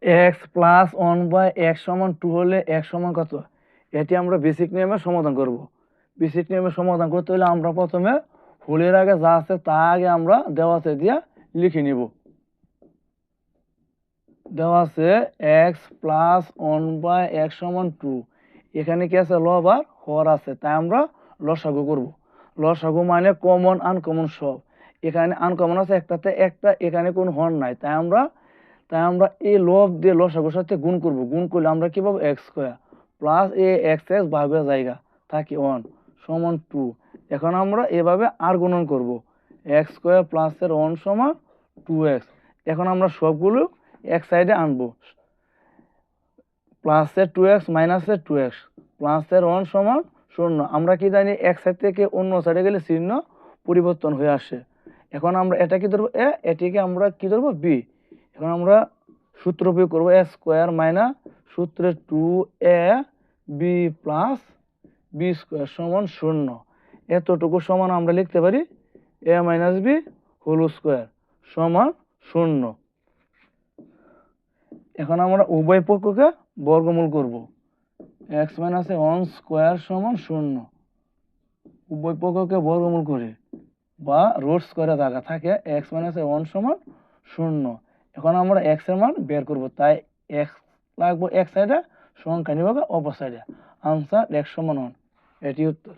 X plus 1/x সমান 2 হলে x সমান কত? এটি আমরা বেসিক নিয়মে সমাধান করব। বেসিক নিয়মে সমাধান করতে হলে আমরা প্রথমে হোলের আগে যা আছে তা আগে আমরা দেওয়া আছে দিয়ে লিখে নিব। দেওয়া আছে এক্স প্লাস 1/x সমান 2। এখানে কি আছে? লব আর হর আছে, তাই আমরা লসাগু করব। লসাগু মানে কমন আনকমন সব। এখানে আনকমন আছে একটাতে একটা, এখানে কোনো হর নাই, তাই আমরা এই লব দিয়ে লসাগুর সাথে গুণ করব। গুণ করলে আমরা কি পাবো? এক্স স্কোয়ার প্লাস এ এক্স এক্স ভাগের জায়গা থাকি 1 সমান 2। এখন আমরা এভাবে আর গুণন করব। এক্স স্কোয়ার প্লাসের 1 সমান 2x। এখন আমরা সবগুলো এক সাইডে আনবো। প্লাসের 2x মাইনাসের 2x প্লাসের 1 সমান 0। আমরা কি জানি এক সাইড থেকে অন্য সাইডে গেলে চিহ্ন পরিবর্তন হয়ে আসে। এখন আমরা এটা কি ধরবো? এ, এটিকে আমরা কি ধরবো? বি। এখন আমরা সূত্র প্রয়োগ করবো। এ স্কোয়ার মাইনাস সূত্রে 2a B plus B square সমান 0। এতটুকু সমান আমরা লিখতে পারি এ মাইনাস বি হোল স্কোয়ার সমান 0। এখন আমরা উভয় পক্ষকে বর্গমূল করব। এক্স মাইনাস 1 স্কোয়ার সমান 0। উভয় পক্ষকে বর্গমূল করে বা রুট স্কোয়ারে জায়গা থাকে এক্স মাইনাস 1 সমান 0। এখন আমরা এক্স এর মান বের করব, তাই এক্স লাগবো এক সাইডে, সংখ্যা নিব অপর সাইডে। আনসার এক্স সমান 1। এটি উত্তর।